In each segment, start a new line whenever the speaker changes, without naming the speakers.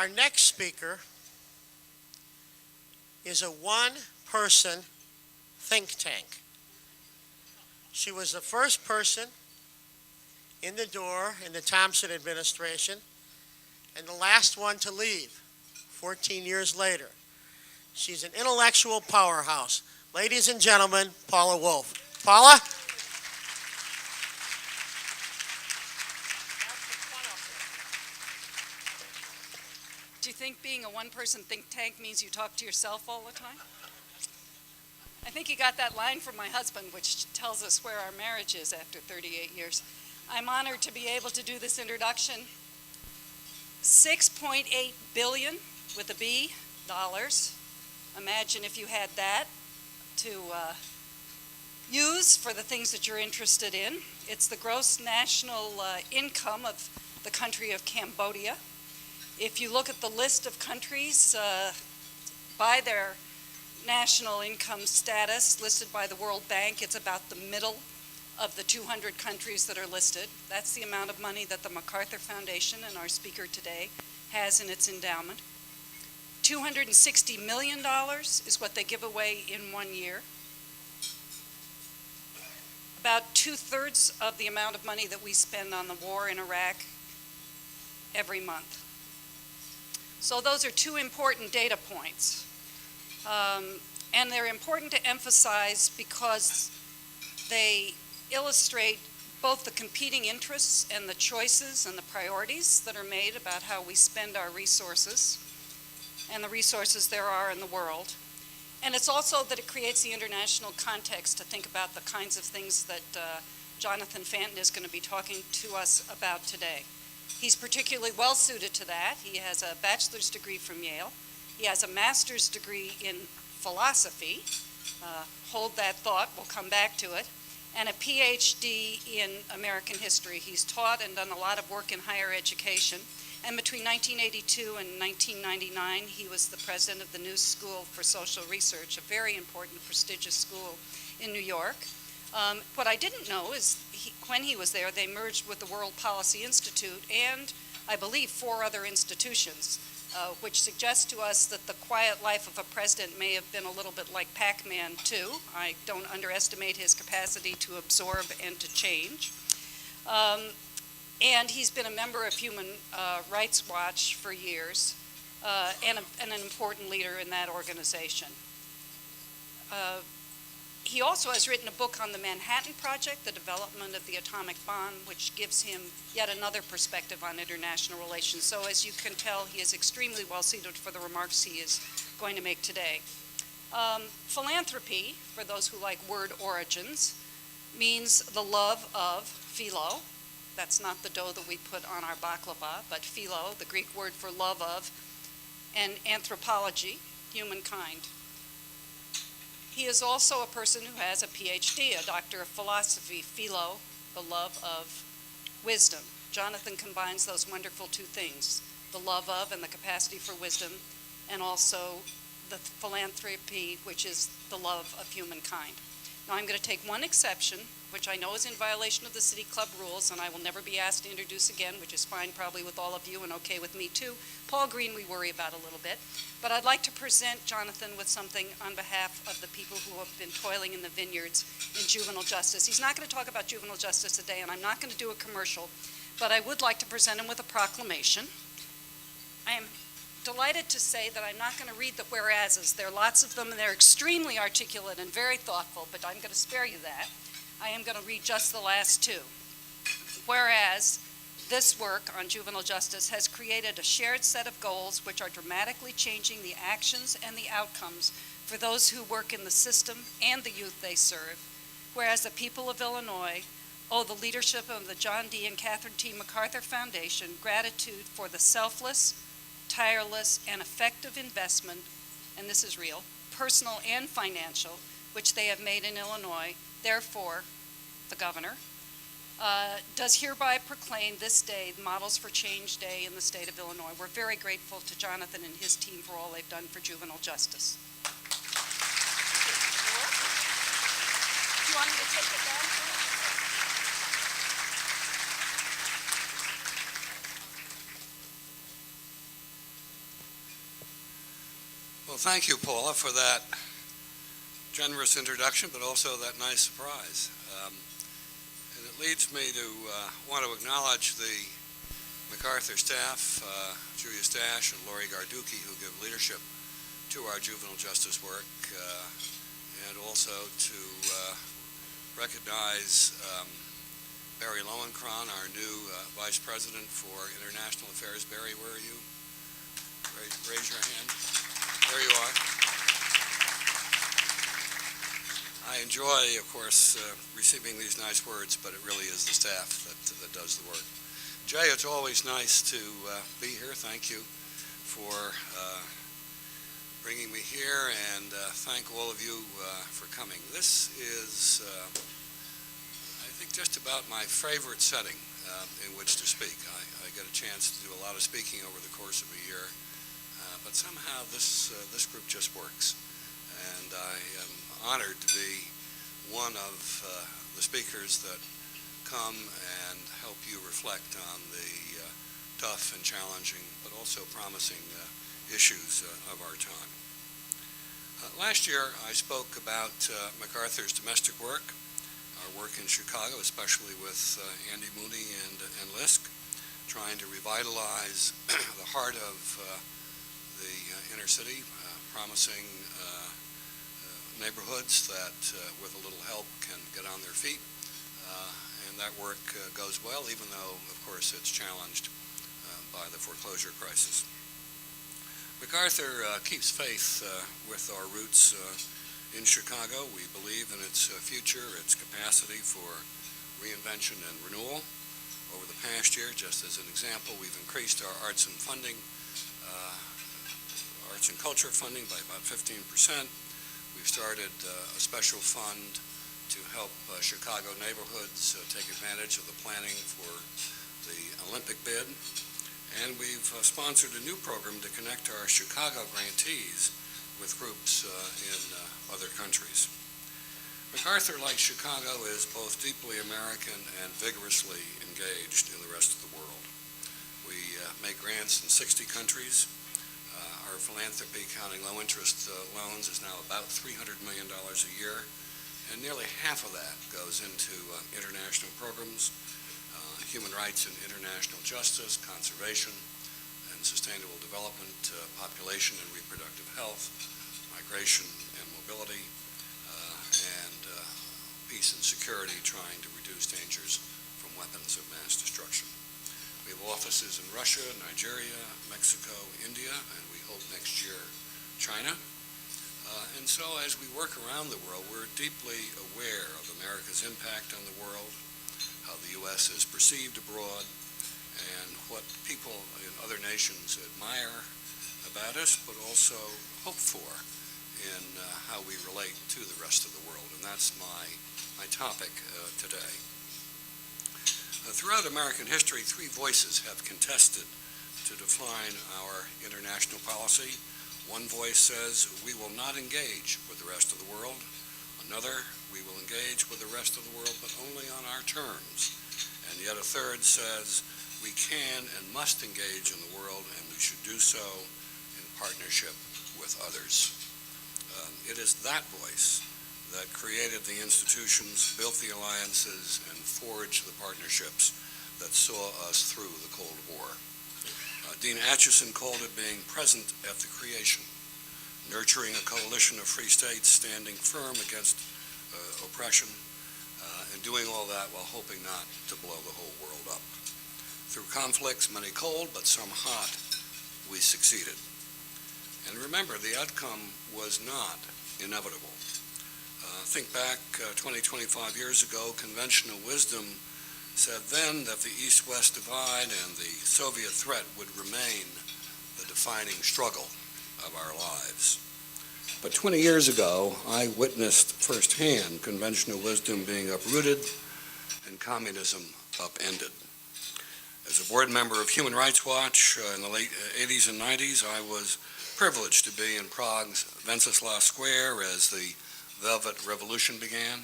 Our next speaker is a one-person think tank. She was the first person in the door in the Thompson administration and the last one to leave 14 years later. She's an intellectual powerhouse. Ladies and gentlemen, Paula Wolf. Paula?
Do you think being a one-person think tank means you talk to yourself all the time? I think you got that line from my husband, which tells us where our marriage is after 38 years. I'm honored to be able to do this introduction. 6.8 billion with a B dollars. Imagine if you had that to use for the things that you're interested in. It's the gross national income of the country of Cambodia. If you look at the list of countries by their national income status listed by the World Bank, it's about the middle of the 200 countries that are listed. That's the amount of money that the MacArthur Foundation, and our speaker today, has in its endowment. $260 million is what they give away in 1 year. About 2/3 of the amount of money that we spend on the war in Iraq every month. So those are two important data points. And they're important to emphasize because they illustrate both the competing interests and the choices and the priorities that are made about how we spend our resources and the resources there are in the world. And it's also that it creates the international context to think about the kinds of things that Jonathan Fanton is going to be talking to us about today. He's particularly well suited to that. He has a bachelor's degree from Yale. He has a master's degree in philosophy. Hold that thought, we'll come back to it. And a PhD in American history. He's taught and done a lot of work in higher education. And between 1982 and 1999, he was the president of the New School for Social Research, a very important, prestigious school in New York. What I didn't know is when he was there, they merged with the World Policy Institute and, I believe, 4 other institutions, which suggests to us that the quiet life of a president may have been a little bit like Pac-Man, too. I don't underestimate his capacity to absorb and to change. And he's been a member of Human Rights Watch for years and an important leader in that organization. He also has written a book on the Manhattan Project, the development of the atomic bomb, which gives him yet another perspective on international relations. So as you can tell, he is extremely well suited for the remarks he is going to make today. Philanthropy, for those who like word origins, means the love of philo. That's not the dough that we put on our baklava, but philo, the Greek word for love of, and anthropology, humankind. He is also a person who has a PhD, a doctor of philosophy, philo, the love of wisdom. Jonathan combines those wonderful two things, the love of and the capacity for wisdom, and also the philanthropy, which is the love of humankind. Now I'm going to take one exception, which I know is in violation of the City Club rules, and I will never be asked to introduce again, which is fine probably with all of you and okay with me too. Paul Green we worry about a little bit. But I'd like to present Jonathan with something on behalf of the people who have been toiling in the vineyards in juvenile justice. He's not going to talk about juvenile justice today, and I'm not going to do a commercial, but I would like to present him with a proclamation. I am delighted to say that I'm not going to read the whereases. There are lots of them, and they're extremely articulate and very thoughtful, but I'm going to spare you that. I am going to read just the last two. Whereas this work on juvenile justice has created a shared set of goals which are dramatically changing the actions and the outcomes for those who work in the system and the youth they serve. Whereas the people of Illinois owe the leadership of the John D. and Catherine T. MacArthur Foundation gratitude for the selfless, tireless, and effective investment, and this is real, personal and financial, which they have made in Illinois. Therefore, the governor does hereby proclaim this day Models for Change Day in the state of Illinois. We're very grateful to Jonathan and his team for all they've done for juvenile justice. Do you want me to take it down?
Well, thank you, Paula, for that generous introduction, but also that nice surprise. And it leads me to want to acknowledge the MacArthur staff, Julia Stash and Lori Garducki, who give leadership to our juvenile justice work, and also to recognize Barry Lowenkron, our new Vice President for International Affairs. Barry, where are you? Raise your hand. There you are. I enjoy, of course, receiving these nice words, but it really is the staff that does the work. Jay, it's always nice to be here. Thank you for bringing me here, and thank all of you for coming. This is, I think, just about my favorite setting in which to speak. I get a chance to do a lot of speaking over the course of a year, but somehow this group just works, and I am honored to be one of the speakers that come and help you reflect on the tough and challenging, but also promising issues of our time. Last year, I spoke about MacArthur's domestic work, our work in Chicago, especially with Andy Mooney and LISC, trying to revitalize the heart of the inner city, promising neighborhoods that, with a little help, can get on their feet. And that work goes well, even though, of course, it's challenged by the foreclosure crisis. MacArthur keeps faith with our roots in Chicago. We believe in its future, its capacity for reinvention and renewal. Over the past year, just as an example, we've increased our arts and culture funding by about 15%. We've started a special fund to help Chicago neighborhoods take advantage of the planning for the Olympic bid. And we've sponsored a new program to connect our Chicago grantees with groups in other countries. MacArthur, like Chicago, is both deeply American and vigorously engaged in the rest of the world. We make grants in 60 countries. Our philanthropy, counting low-interest loans, is now about $300 million a year, and nearly half of that goes into international programs, human rights and international justice, conservation and sustainable development, population and reproductive health, migration and mobility, and peace and security, trying to reduce dangers from weapons of mass destruction. We have offices in Russia, Nigeria, Mexico, India, and we hope next year China. And so as we work around the world, we're deeply aware of America's impact on the world, how the U.S. is perceived abroad, and what people in other nations admire about us, but also hope for in how we relate to the rest of the world. And that's my topic today. Throughout American history, three voices have contested to define our international policy. One voice says, we will not engage with the rest of the world. Another, we will engage with the rest of the world, but only on our terms. And yet a third says, we can and must engage in the world, and we should do so in partnership with others. It is that voice that created the institutions, built the alliances, and forged the partnerships that saw us through the Cold War. Dean Acheson called it being present at the creation, nurturing a coalition of free states standing firm against oppression, and doing all that while hoping not to blow the whole world up. Through conflicts, many cold, but some hot, we succeeded. And remember, the outcome was not inevitable. Think back 20-25 years ago, conventional wisdom said then that the East-West divide and the Soviet threat would remain the defining struggle of our lives. But 20 years ago, I witnessed firsthand conventional wisdom being uprooted and communism upended. As a board member of Human Rights Watch in the late 80s and 90s, I was privileged to be in Prague's Wenceslas Square as the Velvet Revolution began,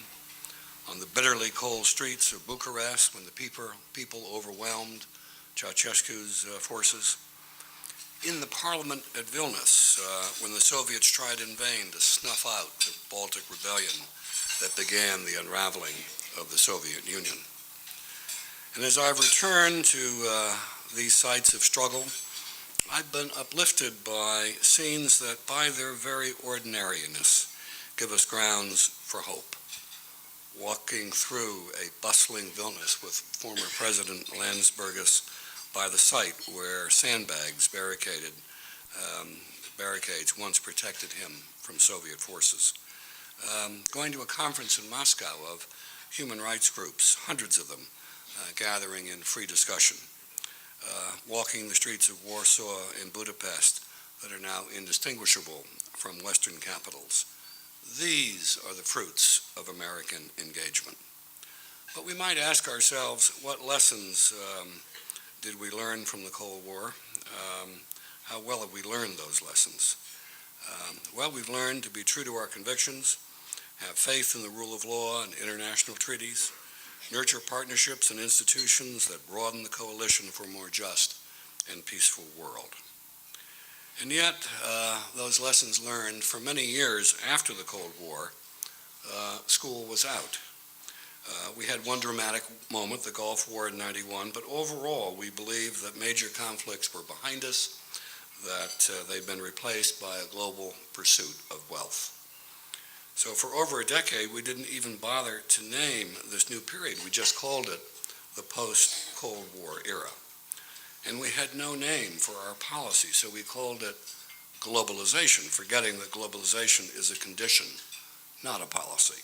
on the bitterly cold streets of Bucharest when the people overwhelmed Ceausescu's forces, in the parliament at Vilnius when the Soviets tried in vain to snuff out the Baltic Rebellion that began the unraveling of the Soviet Union. And as I've returned to these sites of struggle, I've been uplifted by scenes that by their very ordinariness give us grounds for hope. Walking through a bustling Vilnius with former President Landsbergis by the site where sandbags barricades once protected him from Soviet forces. Going to a conference in Moscow of human rights groups, hundreds of them, gathering in free discussion. Walking the streets of Warsaw and Budapest that are now indistinguishable from Western capitals. These are the fruits of American engagement. But we might ask ourselves, what lessons did we learn from the Cold War? How well have we learned those lessons? Well, we've learned to be true to our convictions, have faith in the rule of law and international treaties, nurture partnerships and institutions that broaden the coalition for a more just and peaceful world. And yet, those lessons learned for many years after the Cold War, school was out. We had one dramatic moment, the Gulf War in '91, but overall we believe that major conflicts were behind us, that they've been replaced by a global pursuit of wealth. So for over a decade, we didn't even bother to name this new period. We just called it the post-Cold War era. And we had no name for our policy, so we called it globalization, forgetting that globalization is a condition, not a policy.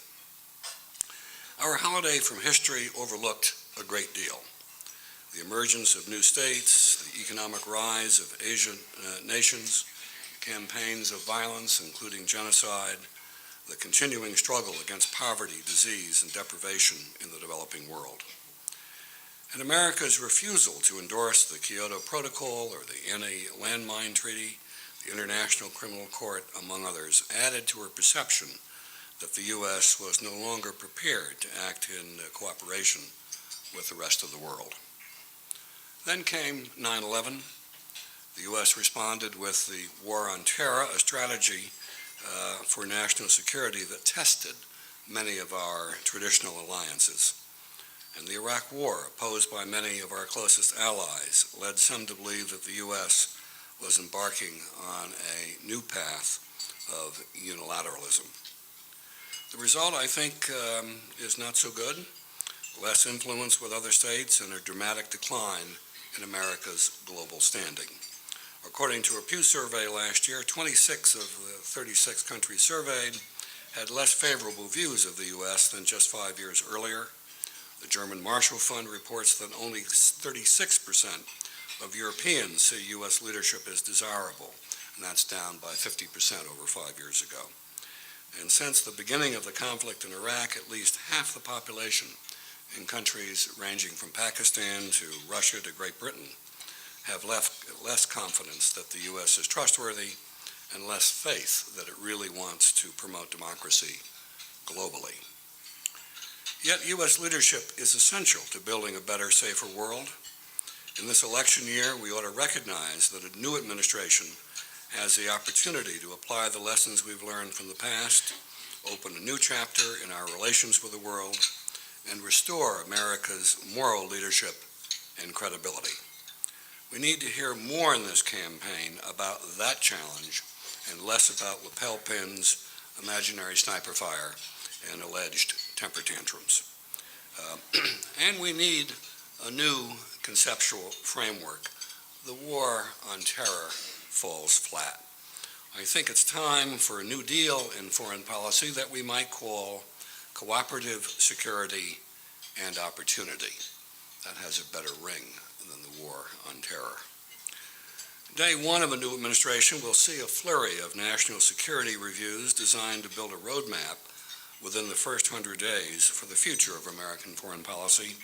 Our holiday from history overlooked a great deal. The emergence of new states, the economic rise of Asian nations, campaigns of violence, including genocide, the continuing struggle against poverty, disease, and deprivation in the developing world. And America's refusal to endorse the Kyoto Protocol or the Anti-Landmine Treaty, the International Criminal Court, among others, added to her perception that the U.S. was no longer prepared to act in cooperation with the rest of the world. Then came 9/11. The U.S. responded with the War on Terror, a strategy for national security that tested many of our traditional alliances. And the Iraq War, opposed by many of our closest allies, led some to believe that the U.S. was embarking on a new path of unilateralism. The result, I think, is not so good. Less influence with other states and a dramatic decline in America's global standing. According to a Pew survey last year, 26 of the 36 countries surveyed had less favorable views of the U.S. than just 5 years earlier. The German Marshall Fund reports that only 36% of Europeans see U.S. leadership as desirable, and that's down by 50% over 5 years ago. And since the beginning of the conflict in Iraq, at least half the population in countries ranging from Pakistan to Russia to Great Britain have less confidence that the U.S. is trustworthy and less faith that it really wants to promote democracy globally. Yet U.S. leadership is essential to building a better, safer world. In this election year, we ought to recognize that a new administration has the opportunity to apply the lessons we've learned from the past, open a new chapter in our relations with the world, and restore America's moral leadership and credibility. We need to hear more in this campaign about that challenge and less about lapel pins, imaginary sniper fire, and alleged temper tantrums. And we need a new conceptual framework. The war on terror falls flat. I think it's time for a new deal in foreign policy that we might call cooperative security and opportunity. That has a better ring than the war on terror. Day one of a new administration will see a flurry of national security reviews designed to build a roadmap within the first 100 days for the future of American foreign policy.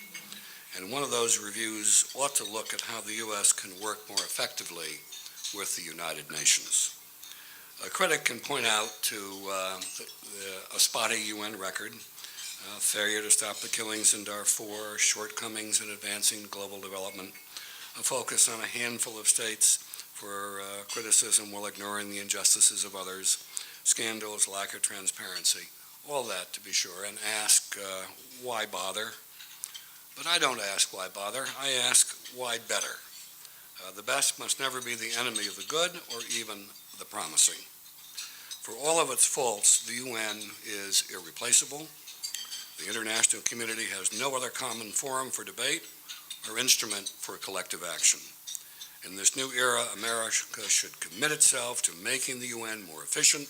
And one of those reviews ought to look at how the U.S. can work more effectively with the United Nations. A critic can point out to a spotty UN record, failure to stop the killings in Darfur, shortcomings in advancing global development, a focus on a handful of states for criticism while ignoring the injustices of others, scandals, lack of transparency, all that to be sure, and ask why bother. But I don't ask why bother, I ask why better. The best must never be the enemy of the good or even the promising. For all of its faults, the UN is irreplaceable. The international community has no other common forum for debate or instrument for collective action. In this new era, America should commit itself to making the UN more efficient,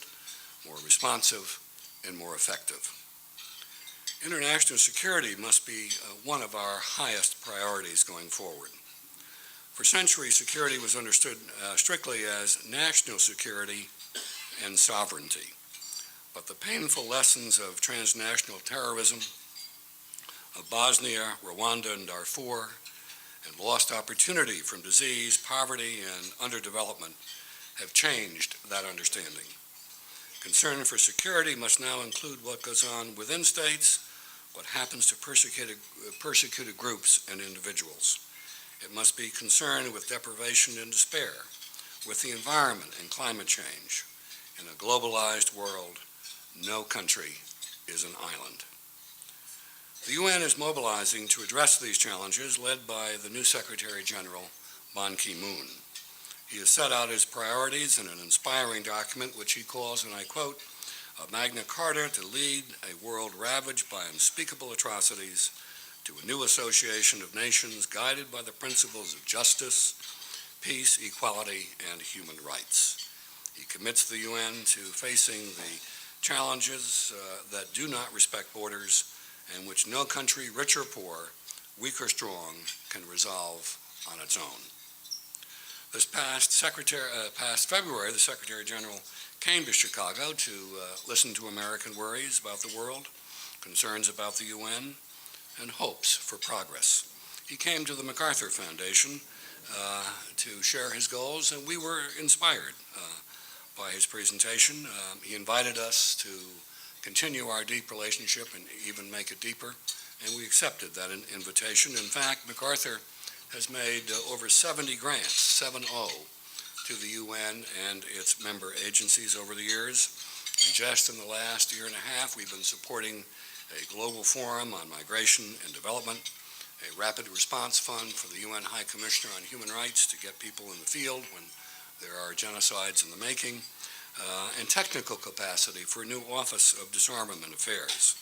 more responsive, and more effective. International security must be one of our highest priorities going forward. For centuries, security was understood strictly as national security and sovereignty. But the painful lessons of transnational terrorism, of Bosnia, Rwanda, and Darfur, and lost opportunity from disease, poverty, and underdevelopment have changed that understanding. Concern for security must now include what goes on within states, what happens to persecuted groups and individuals. It must be concerned with deprivation and despair, with the environment and climate change. In a globalized world, no country is an island. The UN is mobilizing to address these challenges, led by the new Secretary General, Ban Ki-moon. He has set out his priorities in an inspiring document which he calls, and I quote, "a Magna Carta to lead a world ravaged by unspeakable atrocities to a new association of nations guided by the principles of justice, peace, equality, and human rights." He commits the UN to facing the challenges that do not respect borders and which no country, rich or poor, weak or strong, can resolve on its own. This past February, the Secretary General came to Chicago to listen to American worries about the world, concerns about the UN, and hopes for progress. He came to the MacArthur Foundation to share his goals, and we were inspired by his presentation. He invited us to continue our deep relationship and even make it deeper, and we accepted that invitation. In fact, MacArthur has made over 70 grants, 7-0, to the UN and its member agencies over the years. And just in the last year and a half, we've been supporting a global forum on migration and development, a rapid response fund for the UN High Commissioner on Human Rights to get people in the field when there are genocides in the making, and technical capacity for a new Office of Disarmament Affairs.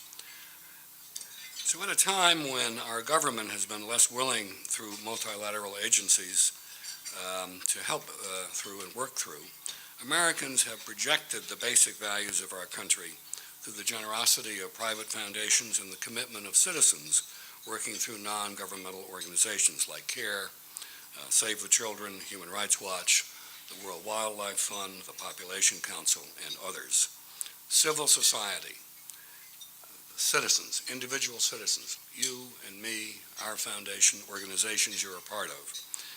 So at a time when our government has been less willing through multilateral agencies to help through and work through, Americans have projected the basic values of our country through the generosity of private foundations and the commitment of citizens working through non-governmental organizations like CARE, Save the Children, Human Rights Watch, the World Wildlife Fund, the Population Council, and others. Civil society, citizens, individual citizens, you and me, our foundation, organizations you're a part of,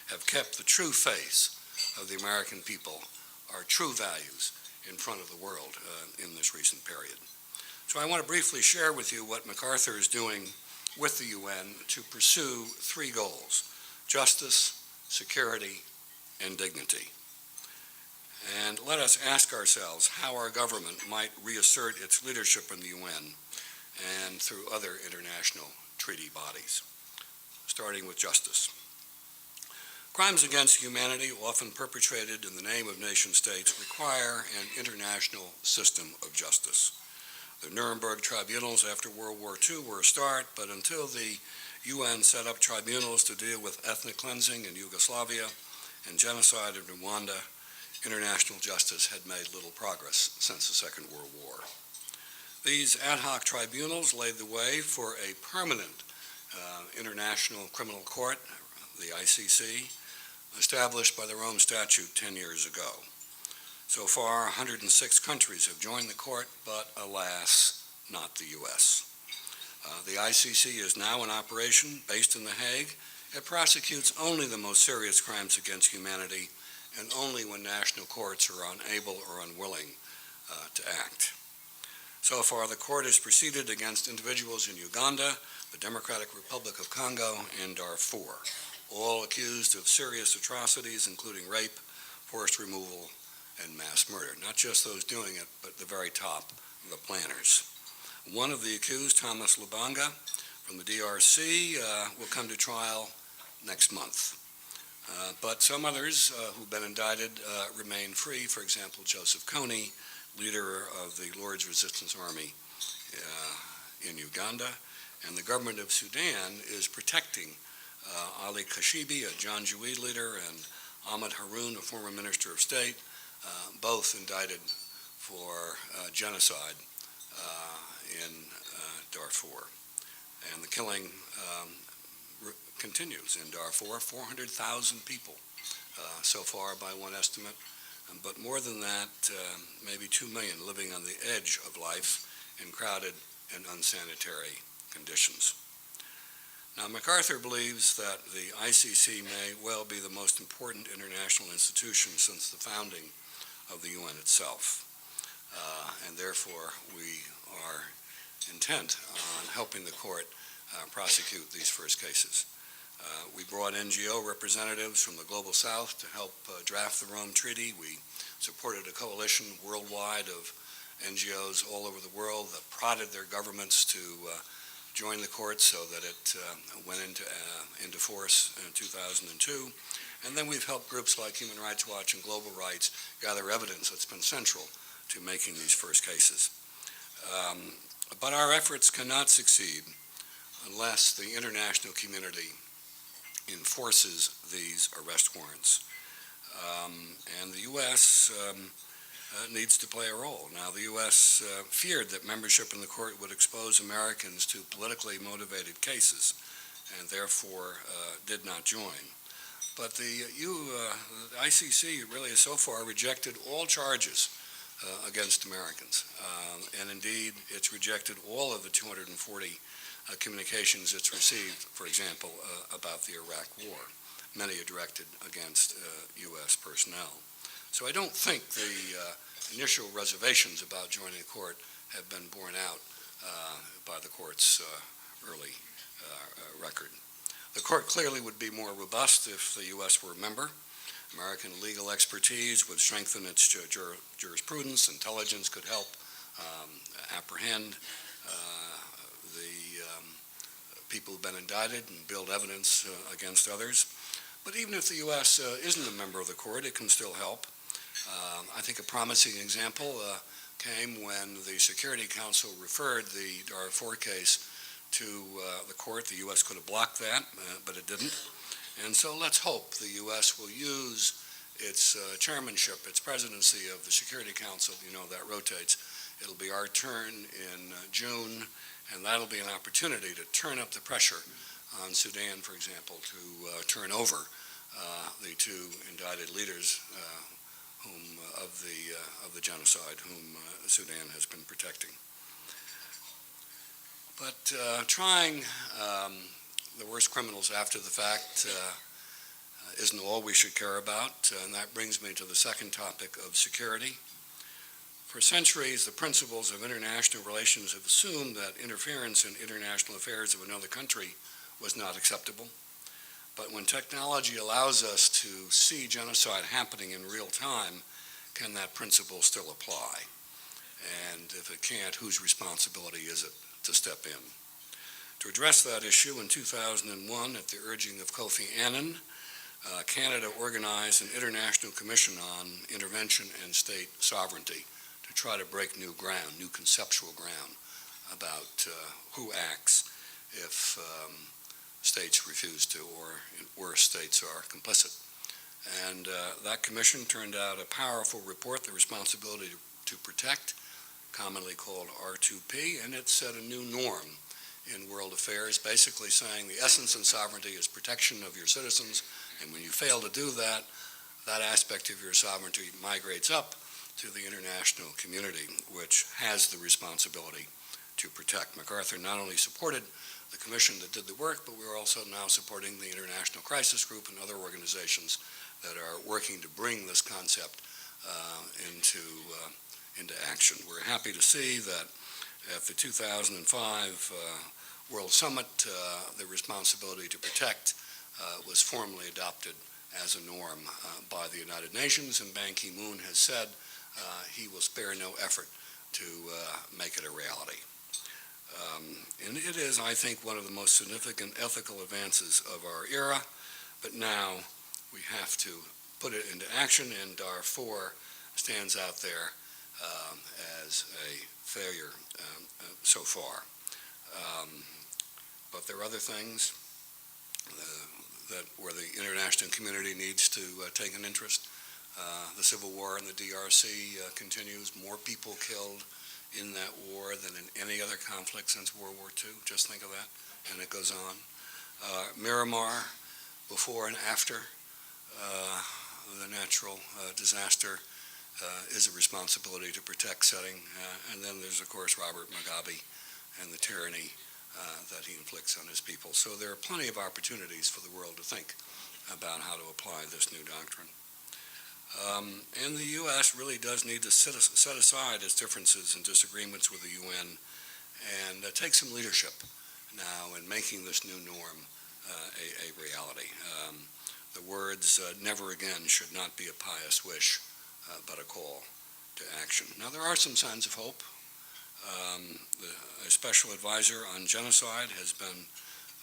have kept the true face of the American people, our true values, in front of the world in this recent period. So I want to briefly share with you what MacArthur is doing with the UN to pursue three goals: justice, security, and dignity. And let us ask ourselves how our government might reassert its leadership in the UN and through other international treaty bodies, starting with justice. Crimes against humanity, often perpetrated in the name of nation states, require an international system of justice. The Nuremberg tribunals after World War II were a start, but until the UN set up tribunals to deal with ethnic cleansing in Yugoslavia and genocide in Rwanda, international justice had made little progress since the Second World War. These ad hoc tribunals laid the way for a permanent International Criminal Court, the ICC, established by the Rome Statute 10 years ago. So far, 106 countries have joined the court, but alas, not the U.S. The ICC is now in operation, based in The Hague. It prosecutes only the most serious crimes against humanity, and only when national courts are unable or unwilling to act. So far, the court has proceeded against individuals in Uganda, the Democratic Republic of Congo, and Darfur, all accused of serious atrocities, including rape, forced removal, and mass murder. Not just those doing it, but the very top, the planners. One of the accused, Thomas Lubanga from the DRC, will come to trial next month. But some others who've been indicted remain free. For example, Joseph Kony, leader of the Lord's Resistance Army in Uganda. And the government of Sudan is protecting Ali Kashibi, a Janjaweed leader, and Ahmed Haroun, a former minister of state, both indicted for genocide in Darfur. And the killing continues in Darfur. 400,000 people so far by one estimate, but more than that, maybe 2 million living on the edge of life in crowded and unsanitary conditions. Now, MacArthur believes that the ICC may well be the most important international institution since the founding of the UN itself, and therefore we are intent on helping the court prosecute these first cases. We brought NGO representatives from the Global South to help draft the Rome Treaty. We supported a coalition worldwide of NGOs all over the world that prodded their governments to join the court so that it went into force in 2002. And then we've helped groups like Human Rights Watch and Global Rights gather evidence that's been central to making these first cases. But our efforts cannot succeed unless the international community enforces these arrest warrants. And the U.S. Needs to play a role. Now, the U.S. Feared that membership in the court would expose Americans to politically motivated cases, and therefore did not join. But the ICC really has so far rejected all charges against Americans, and indeed it's rejected all of the 240 communications it's received, for example, about the Iraq War. Many are directed against U.S. personnel. So I don't think the initial reservations about joining the court have been borne out by the court's early record. The court clearly would be more robust if the U.S. were a member. American legal expertise would strengthen its jurisprudence. Intelligence could help apprehend the people who've been indicted and build evidence against others. But even if the U.S. Isn't a member of the court, it can still help. I think a promising example came when the Security Council referred the Darfur case to the court. The U.S. could have blocked that, but it didn't. And so let's hope the U.S. will use its chairmanship, its presidency of the Security Council. You know, that rotates. It'll be our turn in June, and that'll be an opportunity to turn up the pressure on Sudan, for example, to turn over the two indicted leaders of the genocide whom Sudan has been protecting. But trying the worst criminals after the fact isn't all we should care about, and that brings me to the second topic of security. For centuries, the principles of international relations have assumed that interference in international affairs of another country was not acceptable. But when technology allows us to see genocide happening in real time, can that principle still apply? And if it can't, whose responsibility is it to step in? To address that issue, in 2001, at the urging of Kofi Annan, Canada organized an international commission on intervention and state sovereignty to try to break new ground, new conceptual ground about who acts if states refuse to, or worse, states are complicit. And that commission turned out a powerful report, The Responsibility to Protect, commonly called R2P, and it set a new norm in world affairs, basically saying the essence of sovereignty is protection of your citizens, and when you fail to do that, that aspect of your sovereignty migrates up to the international community, which has the responsibility to protect. MacArthur not only supported the commission that did the work, but we're also now supporting the International Crisis Group and other organizations that are working to bring this concept into action. We're happy to see that at the 2005 World Summit, the responsibility to protect was formally adopted as a norm by the United Nations, and Ban Ki-moon has said he will spare no effort to make it a reality. And it is, I think, one of the most significant ethical advances of our era, but now we have to put it into action, and Darfur stands out there as a failure so far. But there are other things where the international community needs to take an interest. The civil war in the DRC continues. More people killed in that war than in any other conflict since World War II. Just think of that, and it goes on. Miramar, before and after the natural disaster, is a responsibility to protect setting. And then there's, of course, Robert Mugabe and the tyranny that he inflicts on his people. So there are plenty of opportunities for the world to think about how to apply this new doctrine. And the U.S. really does need to set aside its differences and disagreements with the UN and take some leadership now in making this new norm a reality. The words "never again" should not be a pious wish, but a call to action. Now, there are some signs of hope. A special advisor on genocide has been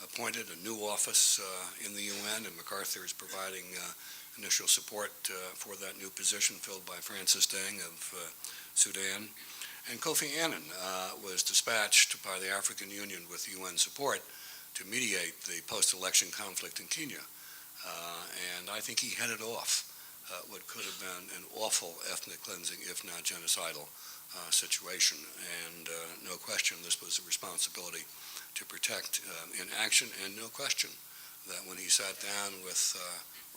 appointed, a new office in the UN, and MacArthur is providing initial support for that new position filled by Francis Deng of Sudan. And Kofi Annan was dispatched by the African Union with UN support to mediate the post-election conflict in Kenya. And I think he headed off what could have been an awful ethnic cleansing, if not genocidal, situation. And no question this was a responsibility to protect in action, and no question that when he sat down with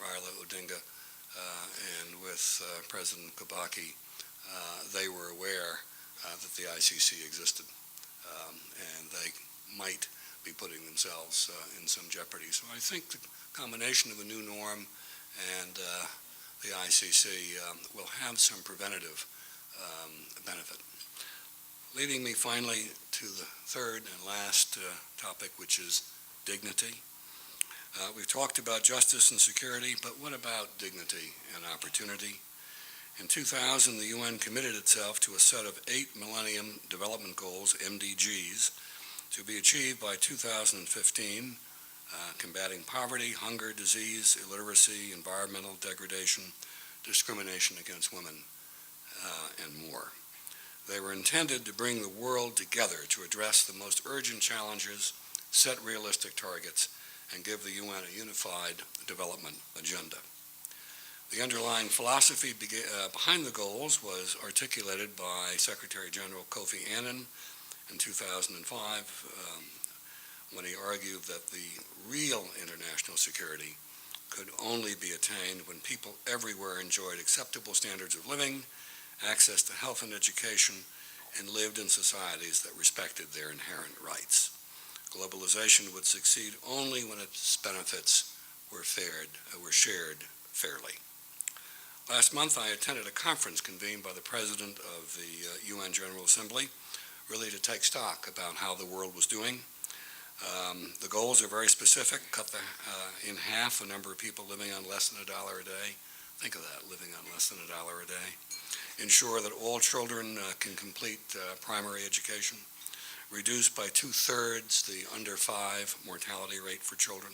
Raila Odinga and with President Kibaki, they were aware that the ICC existed, and they might be putting themselves in some jeopardy. So I think the combination of a new norm and the ICC will have some preventative benefit. Leading me finally to the third and last topic, which is dignity. We've talked about justice and security, but what about dignity and opportunity? In 2000, the UN committed itself to a set of 8 Millennium Development Goals, MDGs, to be achieved by 2015, combating poverty, hunger, disease, illiteracy, environmental degradation, discrimination against women, and more. They were intended to bring the world together to address the most urgent challenges, set realistic targets, and give the UN a unified development agenda. The underlying philosophy behind the goals was articulated by Secretary General Kofi Annan in 2005 when he argued that the real international security could only be attained when people everywhere enjoyed acceptable standards of living, access to health and education, and lived in societies that respected their inherent rights. Globalization would succeed only when its benefits were shared fairly. Last month, I attended a conference convened by the President of the UN General Assembly, really to take stock about how the world was doing. The goals are very specific: cut in half the number of people living on less than $1 a day. Think of that, living on less than $1 a day. Ensure that all children can complete primary education. Reduce by 2/3 the under 5 mortality rate for children.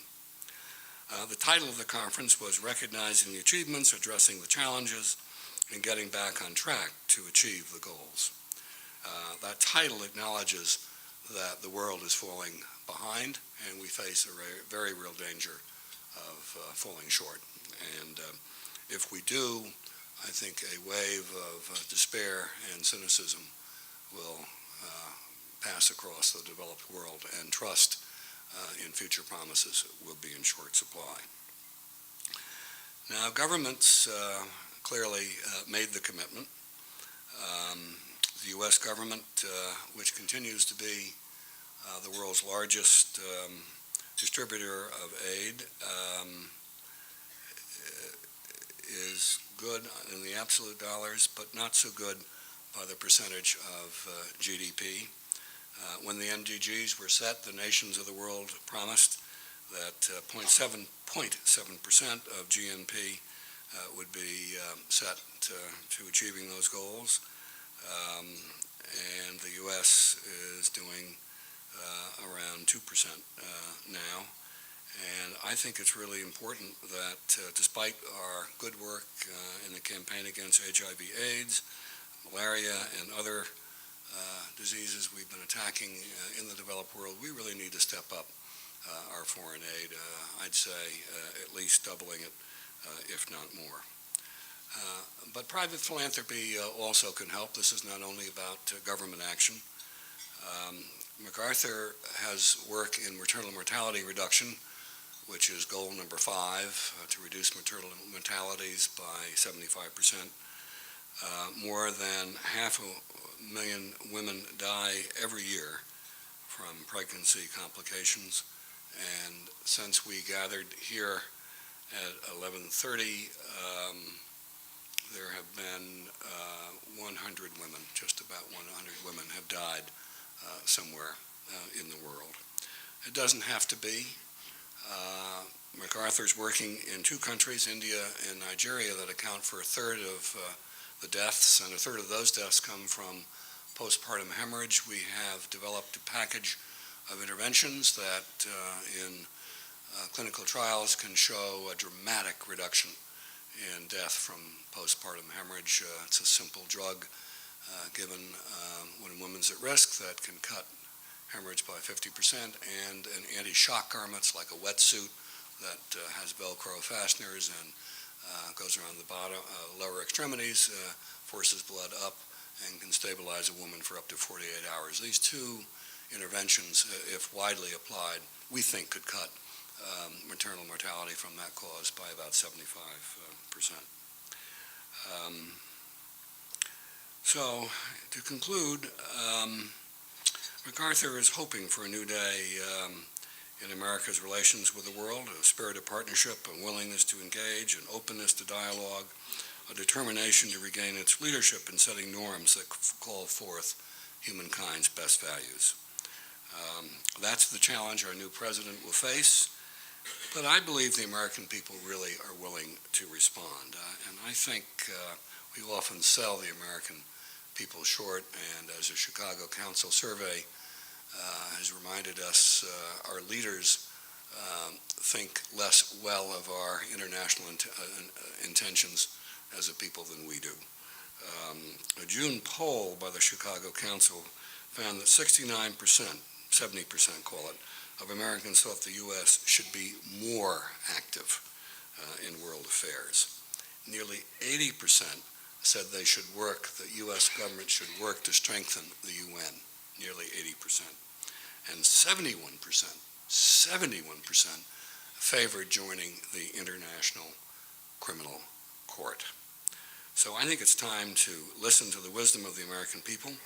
The title of the conference was Recognizing the Achievements, Addressing the Challenges, and Getting Back on Track to Achieve the Goals. That title acknowledges that the world is falling behind, and we face a very real danger of falling short. And if we do, I think a wave of despair and cynicism will pass across the developed world, and trust in future promises will be in short supply. Now, governments clearly made the commitment. The U.S. government, which continues to be the world's largest distributor of aid, is good in the absolute dollars, but not so good by the percentage of GDP. When the MDGs were set, the nations of the world promised that 0.7% of GNP would be set to achieving those goals. And the U.S. is doing around 2% now. And I think it's really important that despite our good work in the campaign against HIV/AIDS, malaria, and other diseases we've been attacking in the developed world, we really need to step up our foreign aid. I'd say at least doubling it, if not more. But private philanthropy also can help. This is not only about government action. MacArthur has work in maternal mortality reduction, which is goal number 5, to reduce maternal mortalities by 75%. More than 500,000 women die every year from pregnancy complications. And since we gathered here at 11:30, there have been 100 women, just about 100 women have died somewhere in the world. It doesn't have to be. MacArthur's working in 2 countries, India and Nigeria, that account for a third of the deaths, and a third of those deaths come from postpartum hemorrhage. We have developed a package of interventions that in clinical trials can show a dramatic reduction in death from postpartum hemorrhage. It's a simple drug given when a woman's at risk that can cut hemorrhage by 50%, and an anti-shock garments like a wetsuit that has Velcro fasteners and goes around the bottom, lower extremities, forces blood up, and can stabilize a woman for up to 48 hours. These 2 interventions, if widely applied, we think could cut maternal mortality from that cause by about 75%. So, to conclude, MacArthur is hoping for a new day in America's relations with the world, a spirit of partnership, a willingness to engage, an openness to dialogue, a determination to regain its leadership in setting norms that call forth humankind's best values. That's the challenge our new president will face, but I believe the American people really are willing to respond. And I think we often sell the American people short, and as a Chicago Council survey has reminded us, our leaders think less well of our international intentions as a people than we do. A June poll by the Chicago Council found that 69%, 70% call it, of Americans thought the U.S. should be more active in world affairs. Nearly 80% said they should work, the U.S. government should work to strengthen the UN, nearly 80%. And 71% favored joining the International Criminal Court. So I think it's time to listen to the wisdom of the American people,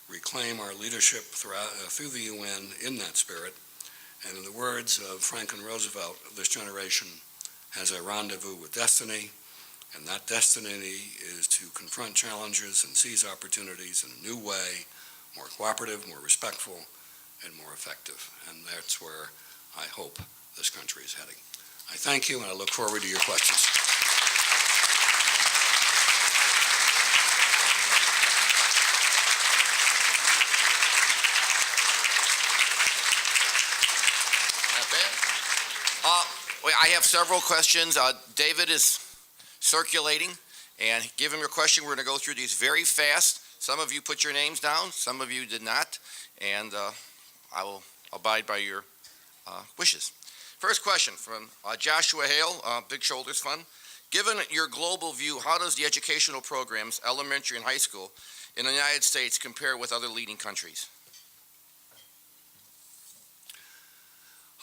reclaim our leadership through the UN in that spirit, and in the words of Franklin Roosevelt, this generation has a rendezvous with destiny, and that destiny is to confront challenges and seize opportunities in a new way, more cooperative, more respectful, and more effective. And that's where I hope this country is heading. I thank you, and I look forward to your questions.
I have several questions. David is circulating, and give him your question. We're going to go through these very fast. Some of you put your names down, some of you did not, and I will abide by your wishes. First question from Joshua Hale, Big Shoulders Fund. Given your global view, how does the educational programs, elementary and high school, in the United States compare with other leading countries?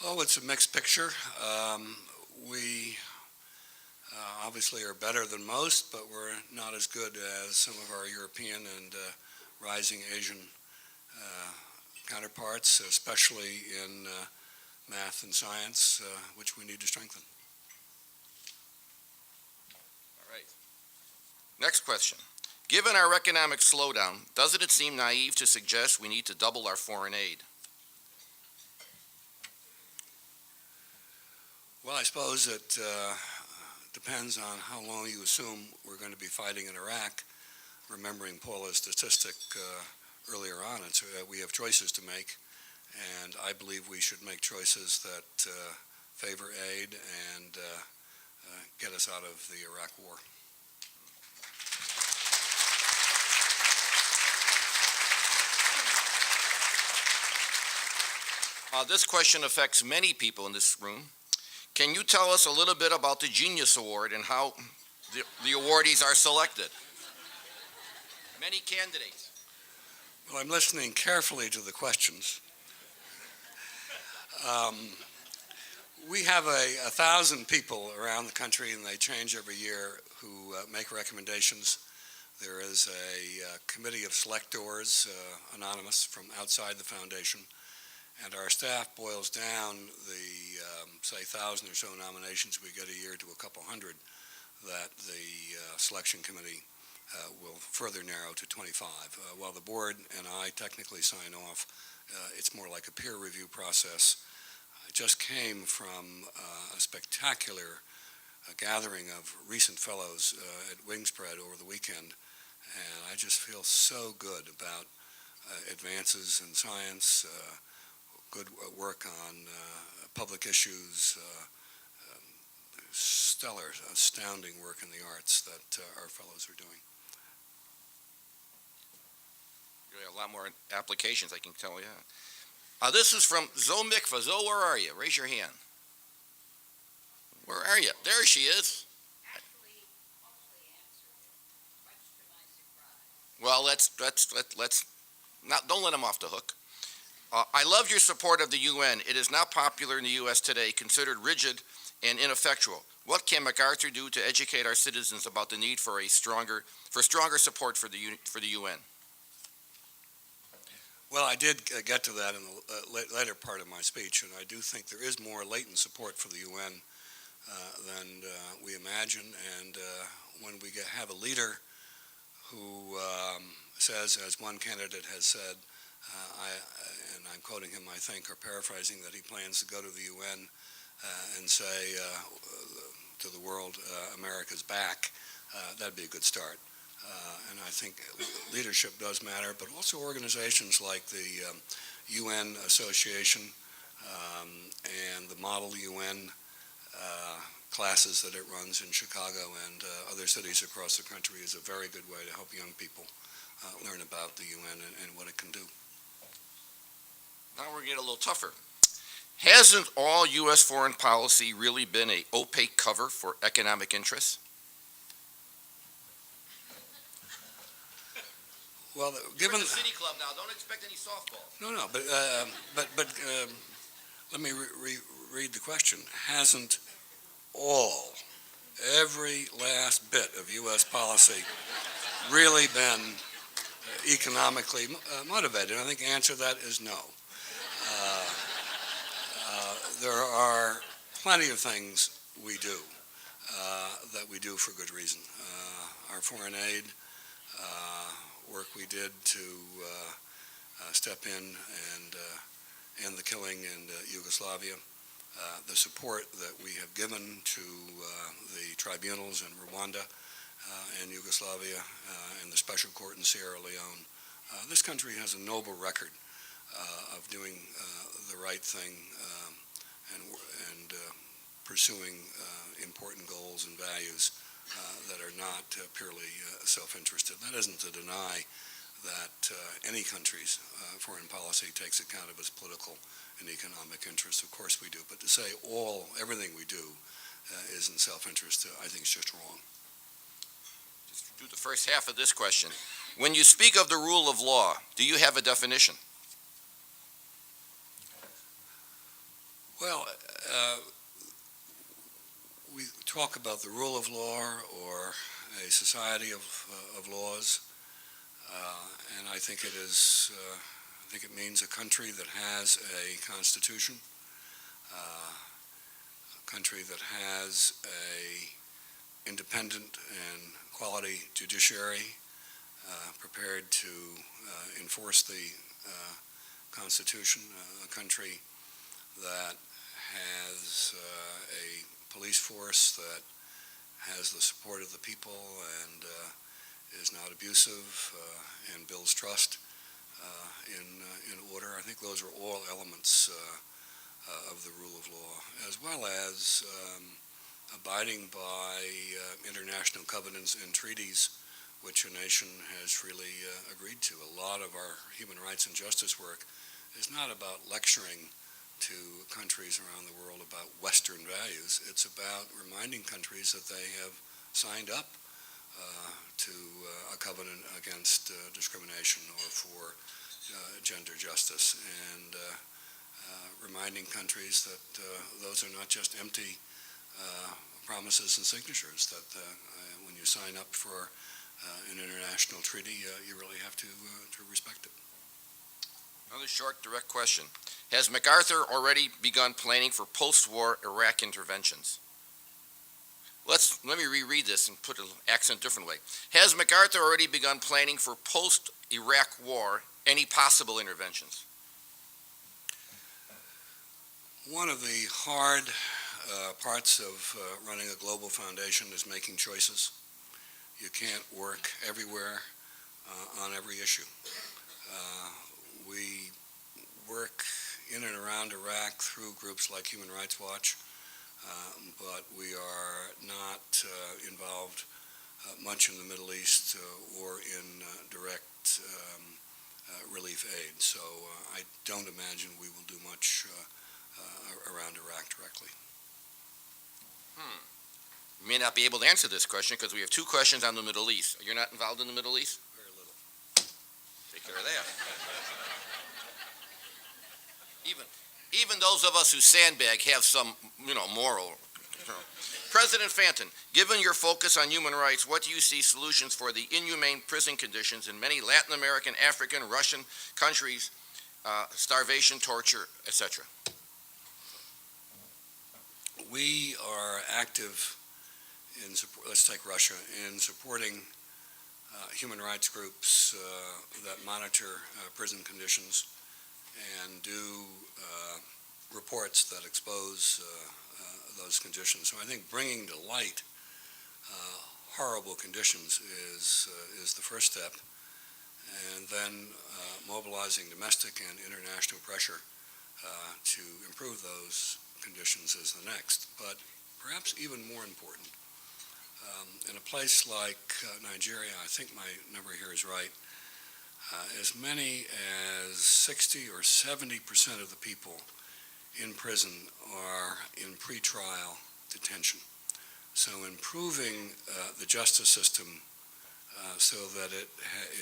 Oh, it's a mixed picture. We obviously are better than most, but we're not as good as some of our European and rising Asian counterparts, especially in math and science, which we need to strengthen.
All right. Next question. Given our economic slowdown, doesn't it seem naive to suggest we need to double our foreign aid?
Well, I suppose it depends on how long you assume we're going to be fighting in Iraq. Remembering Paula's statistic earlier on, we have choices to make, and I believe we should make choices that favor aid and get us out of the Iraq war.
This question affects many people in this room. Can you tell us a little bit about the Genius Award and how the awardees are selected? Many candidates.
Well, I'm listening carefully to the questions. We have 1,000 people around the country, and they change every year, who make recommendations. There is a committee of selectors, anonymous, from outside the foundation, and our staff boils down the, say, 1,000 or so nominations we get a year to a couple hundred that the selection committee will further narrow to 25. While the board and I technically sign off, it's more like a peer review process. I just came from a spectacular gathering of recent fellows at Wingspread over the weekend, and I just feel so good about advances in science, good work on public issues, stellar, astounding work in the arts that our fellows are doing.
A lot more applications, I can tell you. This is from Zoe Mikva. Zoe, where are you? Raise your hand. Where are you? There she is.
Actually, hopefully answered it, much to my surprise.
Well, let's not, don't let him off the hook. I love your support of the UN. It is not popular in the U.S. today, considered rigid and ineffectual. What can MacArthur do to educate our citizens about the need for stronger support for the UN?
Well, I did get to that in the later part of my speech, and I do think there is more latent support for the UN than we imagine. And when we have a leader who says, as one candidate has said, and I'm quoting him, I think, or paraphrasing, that he plans to go to the UN and say to the world, America's back, that'd be a good start. And I think leadership does matter, but also organizations like the UN Association and the Model UN classes that it runs in Chicago and other cities across the country is a very good way to help young people learn about the UN and what it can do.
Now we're getting a little tougher. Hasn't all U.S. foreign policy really been an opaque cover for economic interests?
Well,
Given the City Club now, don't expect any softballs.
No, but let me read the question. Hasn't every last bit of U.S. policy really been economically motivated? I think the answer to that is no. There are plenty of things we do that we do for good reason. Our foreign aid, work we did to step in and end the killing in Yugoslavia, the support that we have given to the tribunals in Rwanda and Yugoslavia and the special court in Sierra Leone. This country has a noble record of doing the right thing and pursuing important goals and values that are not purely self-interested. That isn't to deny that any country's foreign policy takes account of its political and economic interests. Of course we do, but to say everything we do is in self-interest, I think is just wrong.
Just do the first half of this question. When you speak of the rule of law, do you have a definition?
Well, we talk about the rule of law or a society of laws, and I think it means a country that has a constitution, a country that has a independent and quality judiciary, prepared to enforce the Constitution, a country that has a police force that has the support of the people and is not abusive and builds trust in order. I think those are all elements of the rule of law, as well as abiding by international covenants and treaties which a nation has freely agreed to. A lot of our human rights and justice work is not about lecturing to countries around the world about Western values. It's about reminding countries that they have signed up to a covenant against discrimination or for gender justice, and reminding countries that those are not just empty promises and signatures, that when you sign up for an international treaty, you really have to respect it.
Another short, direct question. Has MacArthur already begun planning for post-war Iraq interventions? Let me reread this and put an accent a different way. Has MacArthur already begun planning for post-Iraq war any possible interventions?
One of the hard parts of running a global foundation is making choices. You can't work everywhere on every issue. We work in and around Iraq through groups like Human Rights Watch, but we are not involved much in the Middle East or in direct relief aid. So I don't imagine we will do much around Iraq directly.
You may not be able to answer this question because we have two questions on the Middle East. You're not involved in the Middle East?
Very little.
Take care of that. Even those of us who sandbag have some, moral. President Fanton, given your focus on human rights, what do you see solutions for the inhumane prison conditions in many Latin American, African, Russian countries, starvation, torture, etc.?
We are active in, let's take Russia, in supporting human rights groups that monitor prison conditions and do reports that expose those conditions. So I think bringing to light horrible conditions is the first step, and then mobilizing domestic and international pressure to improve those conditions is the next. But perhaps even more important, in a place like Nigeria, I think my number here is right, as many as 60 or 70% of the people in prison are in pretrial detention. So improving the justice system so that it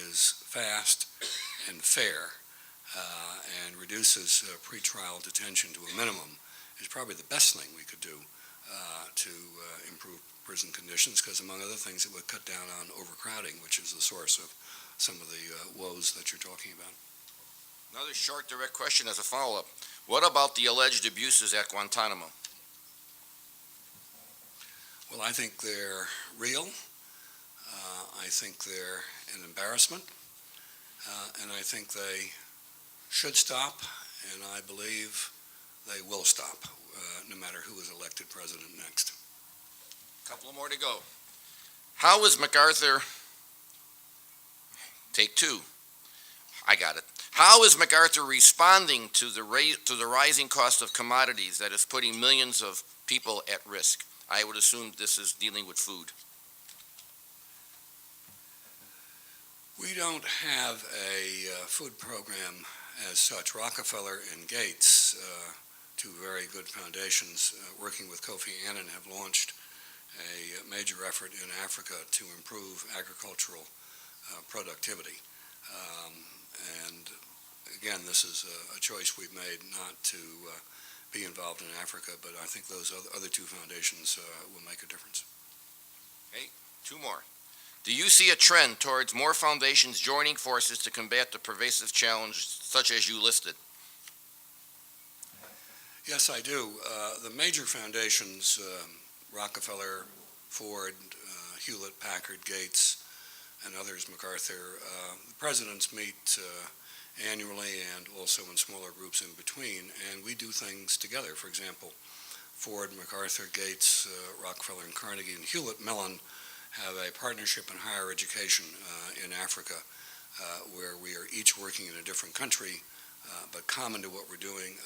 is fast and fair and reduces pretrial detention to a minimum is probably the best thing we could do to improve prison conditions, because among other things it would cut down on overcrowding, which is the source of some of the woes that you're talking about.
Another short, direct question as a follow-up. What about the alleged abuses at Guantanamo?
Well, I think they're real. I think they're an embarrassment. And I think they should stop, and I believe they will stop, no matter who is elected president next.
A couple more to go. How is MacArthur, take two, I got it. How is MacArthur responding to the rising cost of commodities that is putting millions of people at risk? I would assume this is dealing with food.
We don't have a food program as such. Rockefeller and Gates, two very good foundations working with Kofi Annan, have launched a major effort in Africa to improve agricultural productivity. And again, this is a choice we've made not to be involved in Africa, but I think those other two foundations will make a difference.
Okay, two more. Do you see a trend towards more foundations joining forces to combat the pervasive challenge such as you listed?
Yes, I do. The major foundations, Rockefeller, Ford, Hewlett, Packard, Gates, and others, MacArthur, the presidents meet annually and also in smaller groups in between, and we do things together. For example, Ford, MacArthur, Gates, Rockefeller and Carnegie, and Hewlett Mellon have a partnership in higher education in Africa, where we are each working in a different country, but common to what we're doing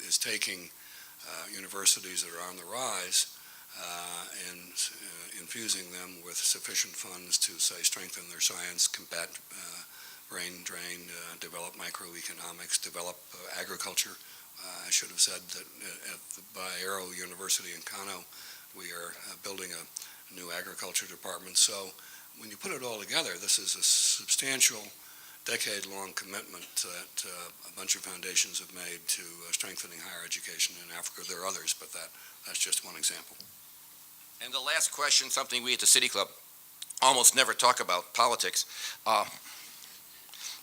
is taking universities that are on the rise and infusing them with sufficient funds to, say, strengthen their science, combat brain drain, develop microeconomics, develop agriculture. I should have said that at the Bayero University in Kano, we are building a new agriculture department. So when you put it all together, this is a substantial decade-long commitment that a bunch of foundations have made to strengthening higher education in Africa. There are others, but that's just one example.
And the last question, something we at the City Club almost never talk about, politics.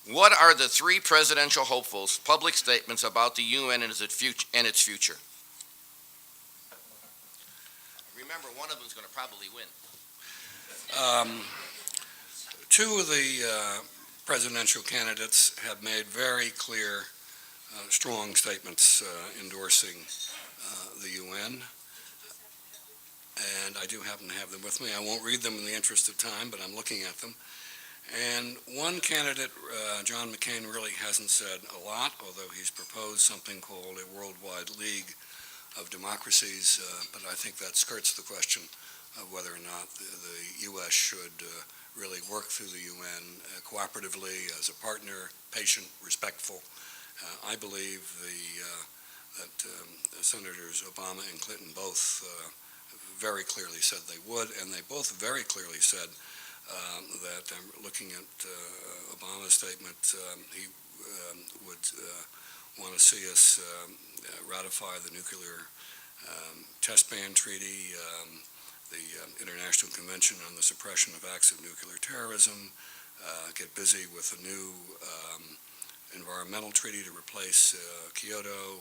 What are the three presidential hopefuls' public statements about the UN and its future? Remember, one of them is going to probably win.
Two of the presidential candidates have made very clear, strong statements endorsing the UN. And I do happen to have them with me. I won't read them in the interest of time, but I'm looking at them. And one candidate, John McCain, really hasn't said a lot, although he's proposed something called a worldwide league of democracies, but I think that skirts the question of whether or not the U.S. should really work through the UN cooperatively as a partner, patient, respectful. I believe that Senators Obama and Clinton both very clearly said they would, and they both very clearly said that, I'm looking at Obama's statement, he would want to see us ratify the nuclear test ban treaty, the International Convention on the Suppression of Acts of Nuclear Terrorism, get busy with a new environmental treaty to replace Kyoto,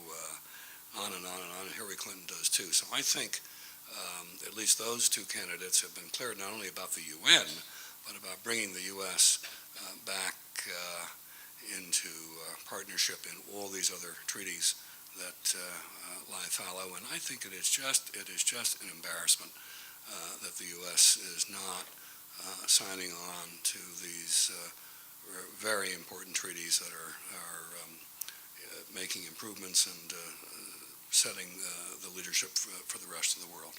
on and on and on. Hillary Clinton does too. So I think at least those two candidates have been clear not only about the UN, but about bringing the U.S. Back into partnership in all these other treaties that lie fallow. And I think it is just an embarrassment that the U.S. is not signing on to these very important treaties that are making improvements and setting the leadership for the rest of the world.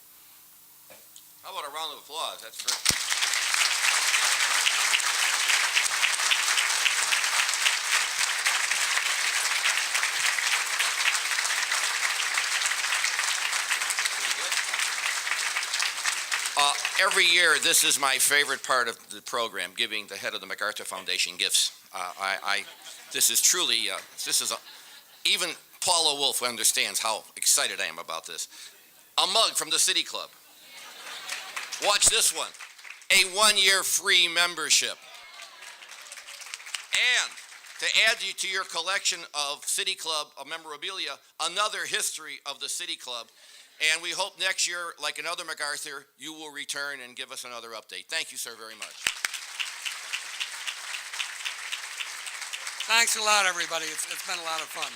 How about a round of applause? That's great. Every year, this is my favorite part of the program, giving the head of the MacArthur Foundation gifts. This is truly, even Paula Wolf understands how excited I am about this. A mug from the City Club. Watch this one. A 1-year free membership. And to add to your collection of City Club memorabilia, another history of the City Club. And we hope next year, like another MacArthur, you will return and give us another update. Thank you, sir, very much.
Thanks a lot, everybody. It's been a lot of fun.